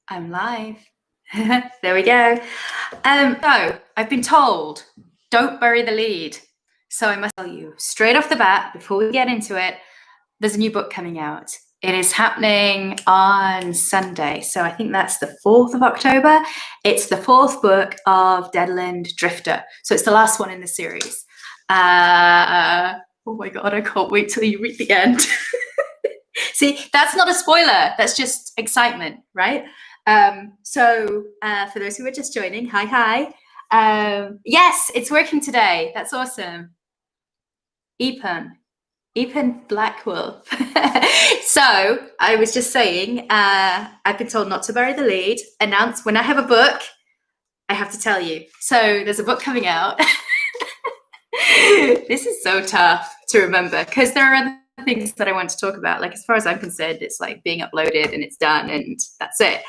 I'm live. There we go. So I've been told, don't bury the lead. So I must tell you straight off the bat, before we get into it, there's a new book coming out. It is happening on Sunday. So I think that's the 4th of October. It's the 4th book of Deadland Drifter. So it's the last one in the series. Oh my God, I can't wait till you read the end. See, that's not a spoiler. That's just excitement, right? So for those who are just joining, hi. Yes, it's working today. That's awesome. Epan Blackwell. So I was just saying, I've been told not to bury the lead. Announce when I have a book, I have to tell you. So there's a book coming out. This is so tough to remember because there are other things that I want to talk about. Like, as far as I'm concerned, it's like being uploaded and it's done and that's it.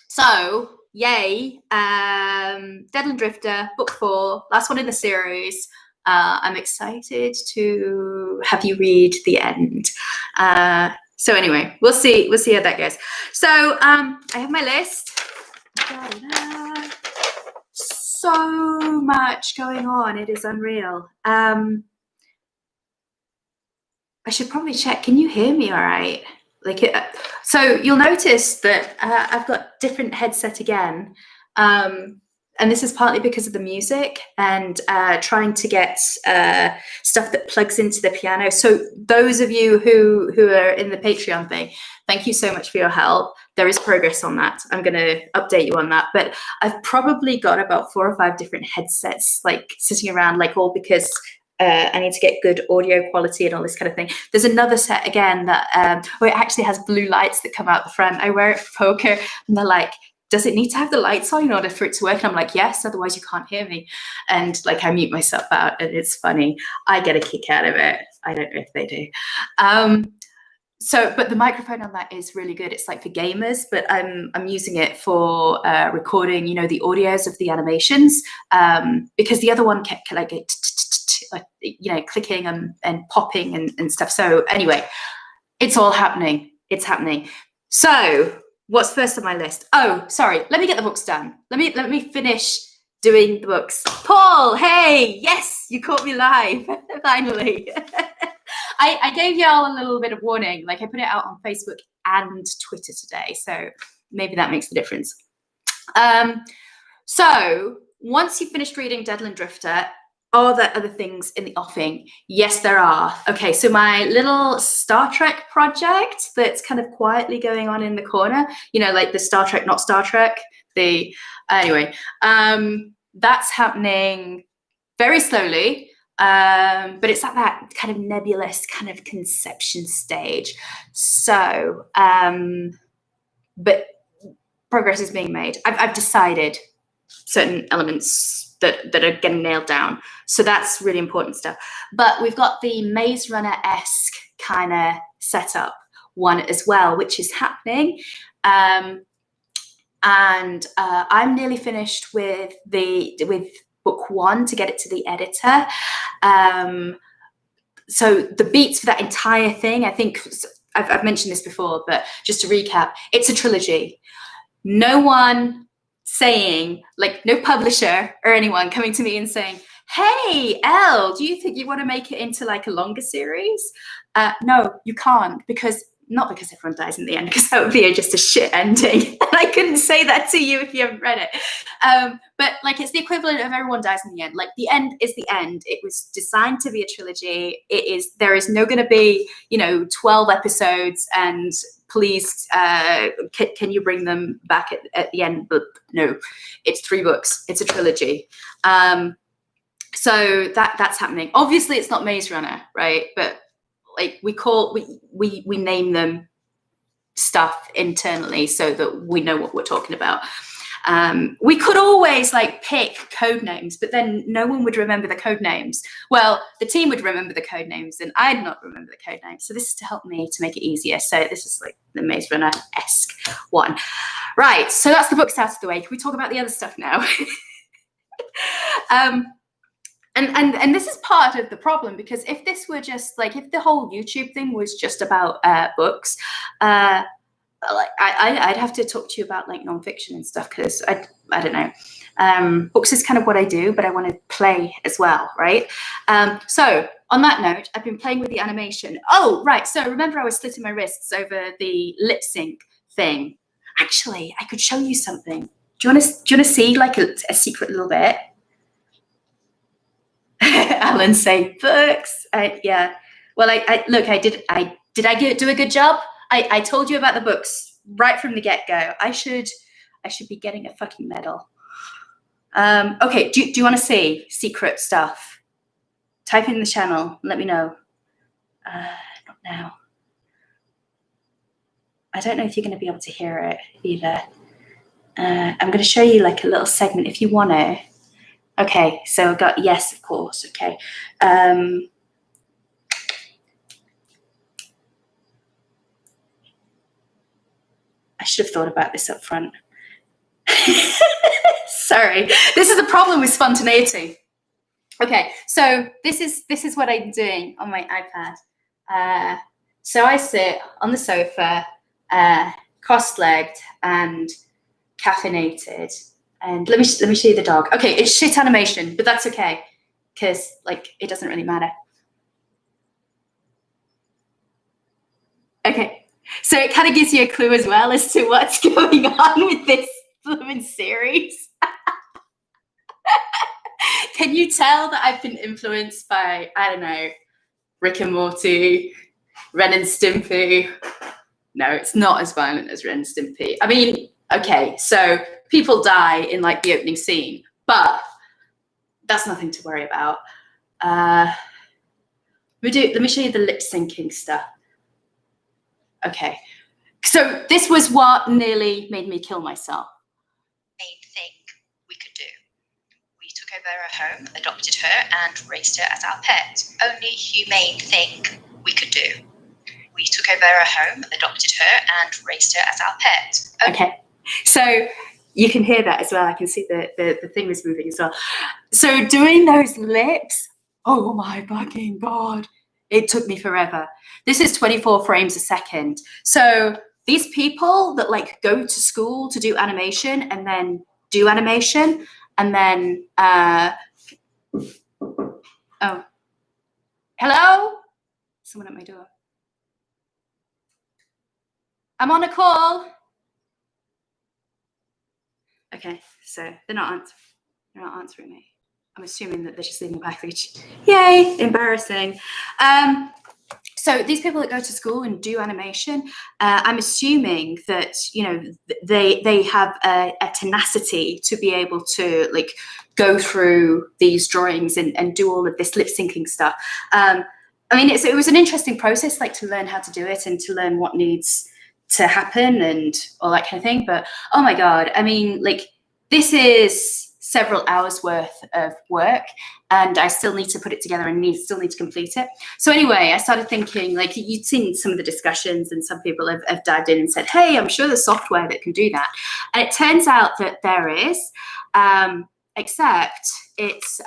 So yay, Deadland Drifter, book 4, last one in the series. I'm excited to have you read the end. So anyway, we'll see how that goes. So I have my list. So much going on, it is unreal. I should probably check. Can you hear me all right? So you'll notice that I've got different headset again. And this is partly because of the music and trying to get stuff that plugs into the piano. So those of you who are in the Patreon thing, thank you so much for your help. There is progress on that. I'm going to update you on that. But I've probably got about 4 or 5 different headsets like sitting around, like all because I need to get good audio quality and all this kind of thing. There's another set again that it actually has blue lights that come out the front. I wear it for poker and they're like, does it need to have the lights on in order for it to work? And I'm like, yes, otherwise you can't hear me. And like I mute myself out and it's funny. I get a kick out of it. I don't know if they do. But the microphone on that is really good. It's like for gamers, but I'm using it for recording, the audios of the animations because the other one kept like clicking and popping and stuff. So anyway, it's all happening. It's happening. So what's first on my list? Oh, sorry. Let me get the books done. Let me finish doing the books. Paul, hey, yes, you caught me live. Finally. I gave y'all a little bit of warning. Like I put it out on Facebook and Twitter today. So maybe that makes the difference. So once you've finished reading Deadland Drifter, are there other things in the offing? Yes, there are. Okay, so my little Star Trek project that's kind of quietly going on in the corner, like the Star Trek, not Star Trek. Anyway, that's happening very slowly, but it's at that kind of nebulous kind of conception stage. So, but progress is being made. I've decided certain elements that are getting nailed down. So that's really important stuff. But we've got the Maze Runner-esque kind of setup one as well, which is happening. And I'm nearly finished with book 1 to get it to the editor. So the beats for that entire thing, I think I've mentioned this before, but just to recap, it's a trilogy. No one saying, like no publisher or anyone coming to me and saying, hey, Elle, do you think you want to make it into like a longer series? No, you can't, not because everyone dies in the end, because that would be just a shit ending. And I couldn't say that to you if you haven't read it. But like it's the equivalent of everyone dies in the end. Like the end is the end. It was designed to be a trilogy. There is no going to be, 12 episodes and please, can you bring them back at the end? But no, it's 3 books. It's a trilogy. So that's happening. Obviously, it's not Maze Runner, right? But like we name them stuff internally so that we know what we're talking about. We could always like pick code names, but then no one would remember the code names. Well, the team would remember the code names and I'd not remember the code names. So this is to help me to make it easier. So this is like the Maze Runner-esque one. Right, so that's the books out of the way. Can we talk about the other stuff now? And this is part of the problem, because if this were just like, if the whole YouTube thing was just about books, like I'd have to talk to you about like nonfiction and stuff, because I don't know. Books is kind of what I do, but I want to play as well, right? So on that note, I've been playing with the animation. Oh, right. So remember I was slitting my wrists over the lip sync thing. Actually, I could show you something. Do you want to see like a secret little bit? Alan saying books. Yeah. Well, I look. Did I do a good job? I told you about the books right from the get-go. I should be getting a fucking medal. Okay. Do you want to see secret stuff? Type in the channel. Let me know. Not now. I don't know if you're going to be able to hear it either. I'm going to show you like a little segment if you want to. Okay, so I've got yes, of course. Okay. I should have thought about this up front. Sorry, this is the problem with spontaneity. Okay, so this is what I'm doing on my iPad. So I sit on the sofa, cross-legged and caffeinated. And let me show you the dog. Okay, it's shit animation, but that's okay, because like it doesn't really matter. Okay, so it kind of gives you a clue as well as to what's going on with this blooming series. Can you tell that I've been influenced by, I don't know, Rick and Morty, Ren and Stimpy? No, it's not as violent as Ren and Stimpy. I mean, okay, so people die in like the opening scene, but that's nothing to worry about. Let me show you the lip syncing stuff. Okay, so this was what nearly made me kill myself. Main thing we could do. We took over her home, adopted her, and raised her as our pet. Only humane thing we could do. We took over her home, adopted her, and raised her as our pet. Okay, so you can hear that as well. I can see the thing was moving as well. So doing those lips, oh my fucking God, it took me forever. This is 24 frames a second. So these people that like go to school to do animation and then do animation and then, oh, hello? Someone at my door. I'm on a call. Okay, so they're not answering me. I'm assuming that they're just leaving a package. Yay, embarrassing. So these people that go to school and do animation, I'm assuming that, you know, they have a tenacity to be able to like go through these drawings and do all of this lip syncing stuff. I mean, it was an interesting process, like to learn how to do it and to learn what needs to happen and all that kind of thing. But oh my God, I mean, like this is several hours worth of work and I still need to put it together and still need to complete it. So anyway, I started thinking, like you'd seen some of the discussions and some people have dived in and said, hey, I'm sure there's software that can do that. And it turns out that there is, except it's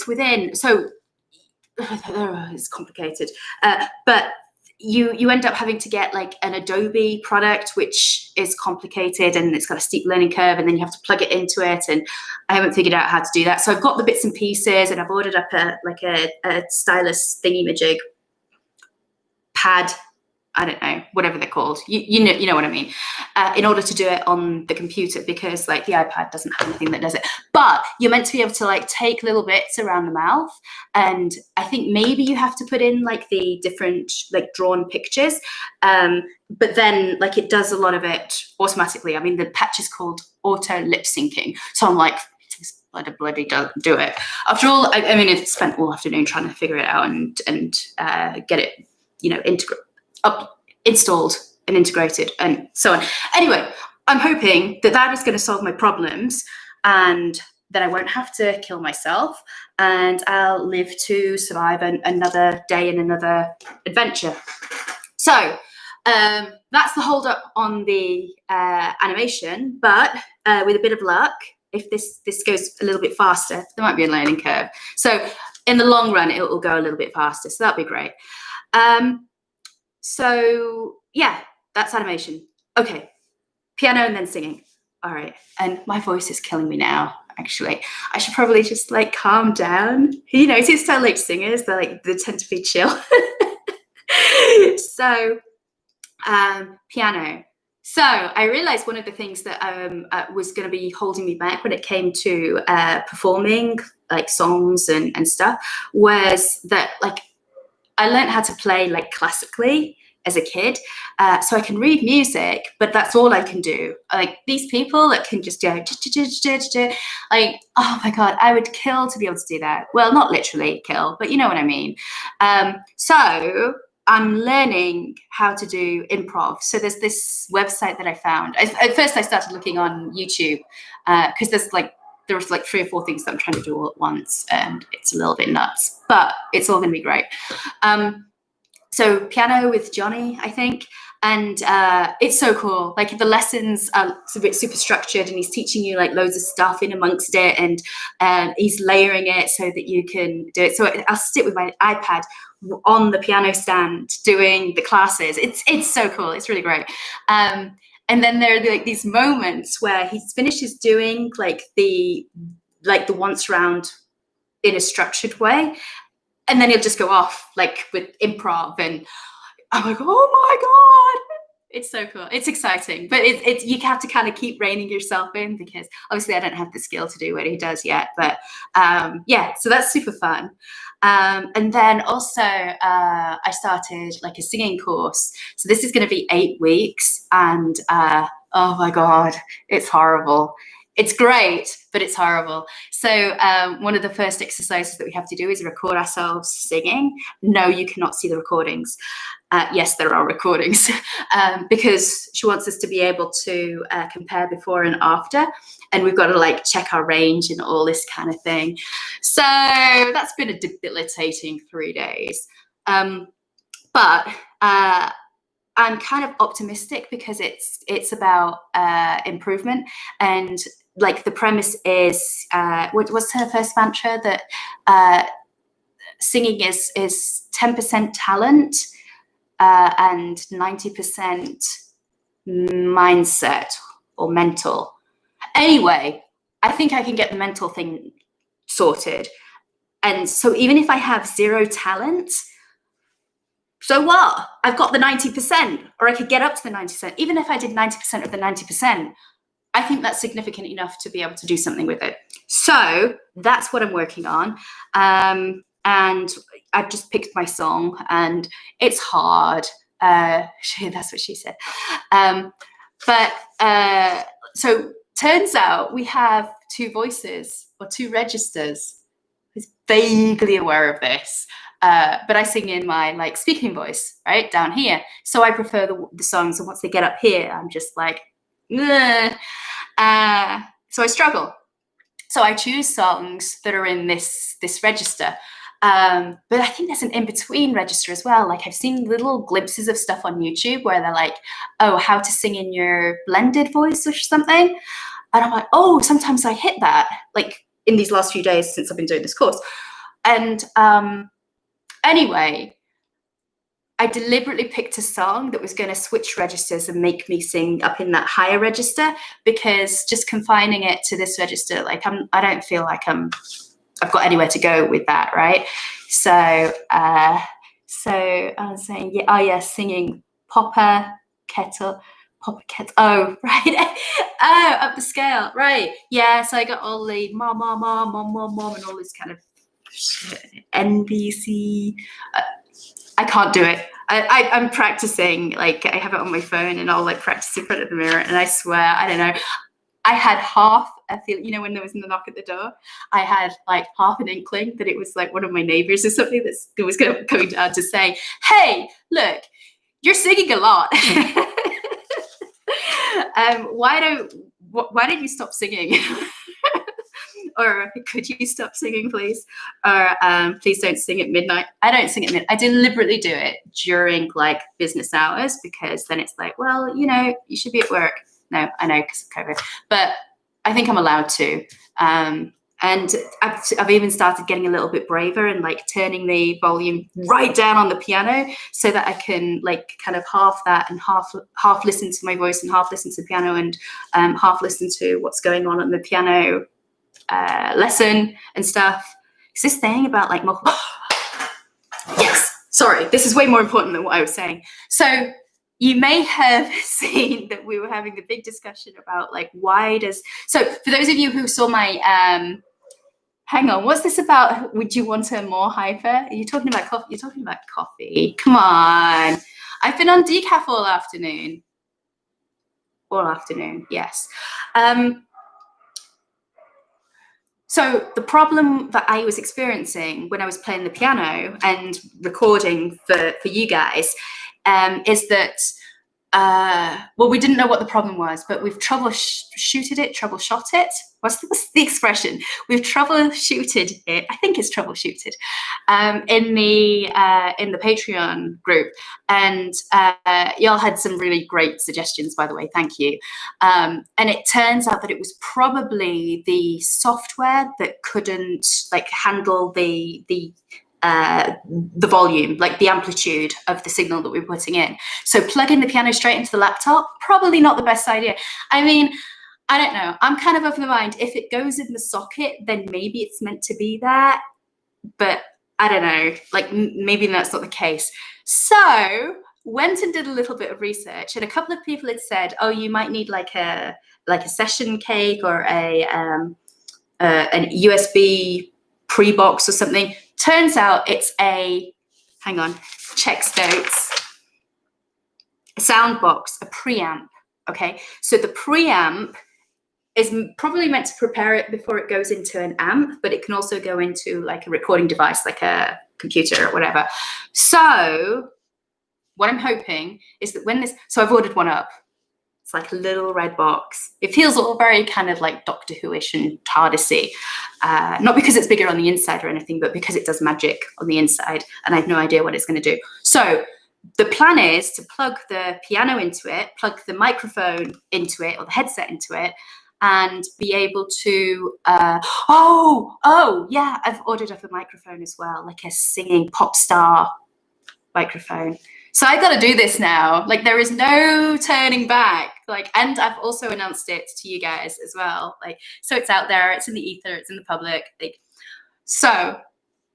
within, so it's complicated, but you end up having to get like an Adobe product, which is complicated and it's got a steep learning curve, and then you have to plug it into it. And I haven't figured out how to do that. So I've got the bits and pieces, and I've ordered up a stylus thingy-majig pad. I don't know, whatever they're called. You know what I mean. In order to do it on the computer, because like the iPad doesn't have anything that does it. But you're meant to be able to like take little bits around the mouth, and I think maybe you have to put in like the different like drawn pictures. But then like it does a lot of it automatically. I mean, the patch is called auto lip syncing. So I'm like, bloody do it. After all, I mean, I've spent all afternoon trying to figure it out and get it, you know, installed and integrated and so on. Anyway, I'm hoping that is going to solve my problems and that I won't have to kill myself and I'll live to survive another day and another adventure. So that's the hold up on the animation, but with a bit of luck, if this goes a little bit faster, there might be a learning curve. So in the long run, it will go a little bit faster. So that'll be great. So yeah, that's animation. Okay, piano and then singing. All right, and my voice is killing me now. Actually, I should probably just like calm down. You know, it's how like singers, they tend to be chill. So, piano. So I realized one of the things that was going to be holding me back when it came to performing like songs and stuff was that like I learned how to play like classically as a kid, so I can read music, but that's all I can do. Like these people that can just go like, oh my god, I would kill to be able to do that. Well, not literally kill, but you know what I mean. So I'm learning how to do improv. So there's this website that I found. At first I started looking on YouTube because there's like 3 or 4 things that I'm trying to do all at once, and it's a little bit nuts, but it's all going to be great. So piano with Johnny, I think, and it's so cool. Like the lessons are a bit super structured, and he's teaching you like loads of stuff in amongst it, and he's layering it so that you can do it. So I'll sit with my iPad on the piano stand doing the classes. It's so cool. It's really great. And then there are like these moments where he finishes doing like the once round in a structured way, and then he'll just go off like with improv, and I'm like, oh my god, it's so cool. It's exciting, but it's you have to kind of keep reining yourself in, because obviously I don't have the skill to do what he does yet. But yeah, so that's super fun. And then also I started like a singing course. So this is going to be 8 weeks, and oh my god, it's horrible. It's great, but it's horrible. So one of the first exercises that we have to do is record ourselves singing. No, you cannot see the recordings. Yes, there are recordings, because she wants us to be able to compare before and after, and we've got to like check our range and all this kind of thing. So that's been a debilitating 3 days. But I'm kind of optimistic because it's about improvement, and like the premise is what's her first mantra, that singing is 10% talent and 90% mindset or mental. Anyway, I think I can get the mental thing sorted, and so even if I have 0 talent, so what? I've got the 90%, or I could get up to the 90%. Even if I did 90% of the 90%, I think that's significant enough to be able to do something with it. So that's what I'm working on. And I've just picked my song, and it's hard. That's what she said. But so turns out we have 2 voices or 2 registers. I was vaguely aware of this. But I sing in my like speaking voice, right down here. So I prefer the songs, and once they get up here, I'm just like, so I struggle. So I choose songs that are in this register. But I think there's an in-between register as well. Like I've seen little glimpses of stuff on YouTube where they're like, oh, how to sing in your blended voice or something. And I'm like, oh, sometimes I hit that, like in these last few days since I've been doing this course. And anyway, I deliberately picked a song that was going to switch registers and make me sing up in that higher register, because just confining it to this register, like I don't feel like I've got anywhere to go with that, right? So I was saying, yeah, oh yeah, singing Popper Kettle. Oh, right. Oh, up the scale, right? Yeah. So I got all the mom, and all this kind of shit. NBC. I can't do it. I'm practicing. Like I have it on my phone, and I'll like practice in front of the mirror. And I swear, I don't know. I had half a feel, you know, when there was a knock at the door, I had like half an inkling that it was like one of my neighbors or something that was coming down to say, hey, look, you're singing a lot. Why don't you stop singing? Or could you stop singing, please? Or please don't sing at midnight. I don't sing at midnight. I deliberately do it during like business hours, because then it's like, well, you know, you should be at work. No, I know, because of COVID, but I think I'm allowed to. And And I've even started getting a little bit braver and like turning the volume right down on the piano so that I can like kind of half that and half listen to my voice and half listen to the piano and half listen to what's going on the piano lesson and stuff. It's this thing about like multiple. Yes, sorry, this is way more important than what I was saying. So you may have seen that we were having the big discussion about like so for those of you who saw my hang on, what's this about? Would you want a more hyper? Are you talking about coffee? You're talking about coffee. Come on. I've been on decaf all afternoon. Yes. So the problem that I was experiencing when I was playing the piano and recording for you guys is that, well, we didn't know what the problem was, but we've troubleshot it. What's the expression? We've troubleshooted it. I think it's troubleshooted in the Patreon group, and y'all had some really great suggestions, by the way. Thank you. And it turns out that it was probably the software that couldn't like handle the volume, like the amplitude of the signal that we're putting in. So plugging the piano straight into the laptop, probably not the best idea. I mean, I don't know. I'm kind of the mind, if it goes in the socket, then maybe it's meant to be there. But I don't know, like maybe that's not the case. So went and did a little bit of research, and a couple of people had said, oh, you might need like a session cake or an USB pre-box or something. Turns out it's hang on, checks notes, a sound box, a preamp. Okay, so the preamp is probably meant to prepare it before it goes into an amp, but it can also go into like a recording device, like a computer or whatever. So what I'm hoping is that so I've ordered one up. It's like a little red box. It feels all very kind of like Doctor Who-ish and TARDIS-y. Not because it's bigger on the inside or anything, but because it does magic on the inside, and I have no idea what it's going to do. So the plan is to plug the piano into it, plug the microphone into it, or the headset into it, and be able to, yeah, I've ordered up a microphone as well, like a singing pop star microphone. So I got to do this now. Like there is no turning back. Like, and I've also announced it to you guys as well. Like, so it's out there, it's in the ether, it's in the public. Like, so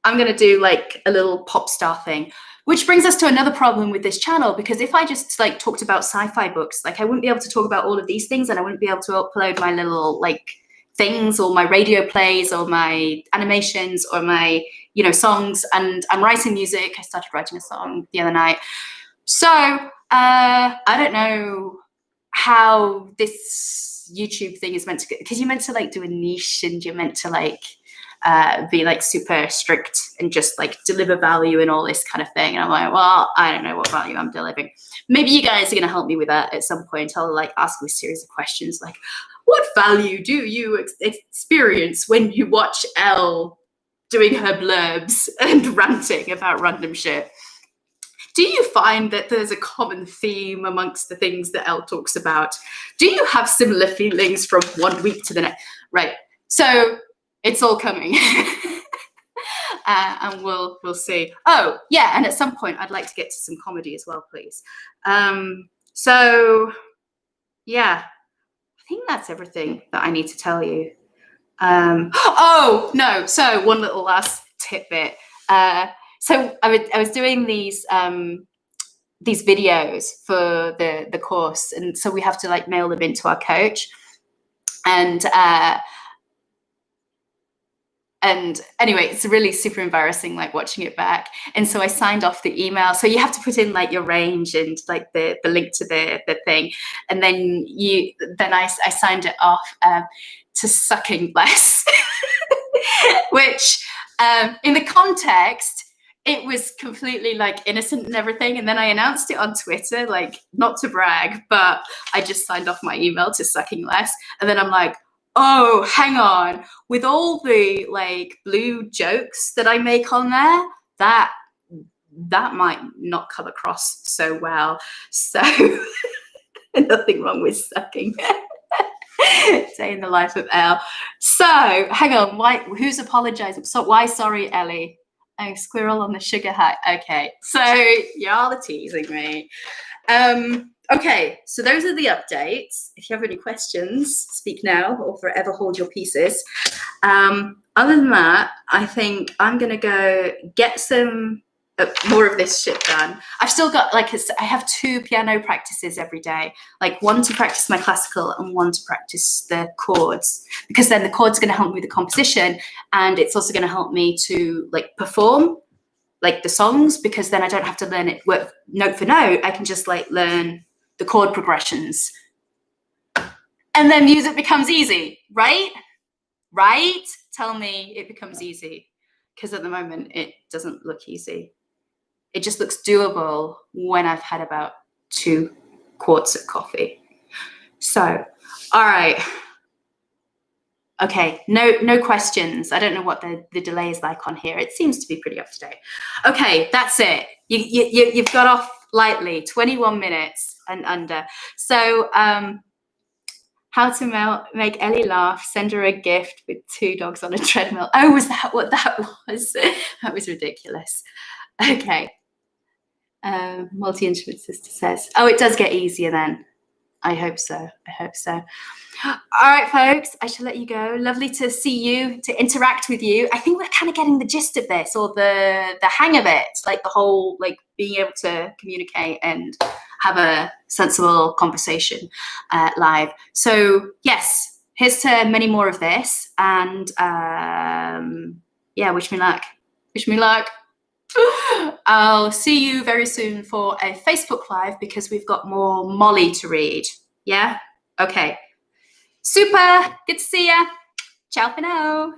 I'm going to do like a little pop star thing, which brings us to another problem with this channel, because if I just like talked about sci-fi books, like I wouldn't be able to talk about all of these things, and I wouldn't be able to upload my little like things or my radio plays or my animations or my, you know, songs. And I'm writing music. I started writing a song the other night. So I don't know how this YouTube thing is meant to go, because you're meant to like do a niche, and you're meant to like be like super strict and just like deliver value and all this kind of thing. And I'm like, well, I don't know what value I'm delivering. Maybe you guys are going to help me with that at some point. I'll like ask you a series of questions like, what value do you experience when you watch Elle doing her blurbs and ranting about random shit? Do you find that there's a common theme amongst the things that Elle talks about? Do you have similar feelings from one week to the next? Right. So it's all coming. And we'll see. Oh, yeah. And at some point, I'd like to get to some comedy as well, please. So, yeah, I think that's everything that I need to tell you. Oh, no. So one little last tidbit. So I was doing these videos for the course, and so we have to like mail them into our coach, and anyway, it's really super embarrassing like watching it back. And so I signed off the email. So you have to put in like your range and like the link to the thing, and then I signed it off to sucking less, which in the context, it was completely like innocent and everything. And then I announced it on Twitter, like not to brag, but I just signed off my email to sucking less. And then I'm like, oh, hang on, with all the like blue jokes that I make on there, that might not come across so well. So nothing wrong with sucking. Day in the life of Elle. So, hang on. Who's apologizing? So, why sorry, Ellie? Oh, squirrel on the sugar high. Okay, so y'all are teasing me. Okay, so those are the updates. If you have any questions, speak now or forever hold your pieces. Other than that, I think I'm gonna go get some more of this shit done. I've still got I have 2 piano practices every day, like one to practice my classical and one to practice the chords, because then the chords are going to help me with the composition, and it's also going to help me to like perform like the songs, because then I don't have to learn it work note for note. I can just like learn the chord progressions, and then music becomes easy, right? Right? Tell me it becomes easy, because at the moment it doesn't look easy. It just looks doable when I've had about 2 quarts of coffee. So, all right. Okay, no questions. I don't know what the delay is like on here. It seems to be pretty up to date. Okay, that's it. You've got off lightly, 21 minutes and under. So, how to make Ellie laugh, send her a gift with 2 dogs on a treadmill. Oh, was that what that was? That was ridiculous. Okay. Multi-instrument sister says, oh, it does get easier then. I hope so. I hope so. All right, folks, I shall let you go. Lovely to see you, to interact with you. I think we're kind of getting the gist of this, or the hang of it, like the whole, like being able to communicate and have a sensible conversation live. So yes, here's to many more of this. And yeah, wish me luck. Wish me luck. I'll see you very soon for a Facebook Live, because we've got more Molly to read. Yeah? Okay. Super. Good to see ya. Ciao for now.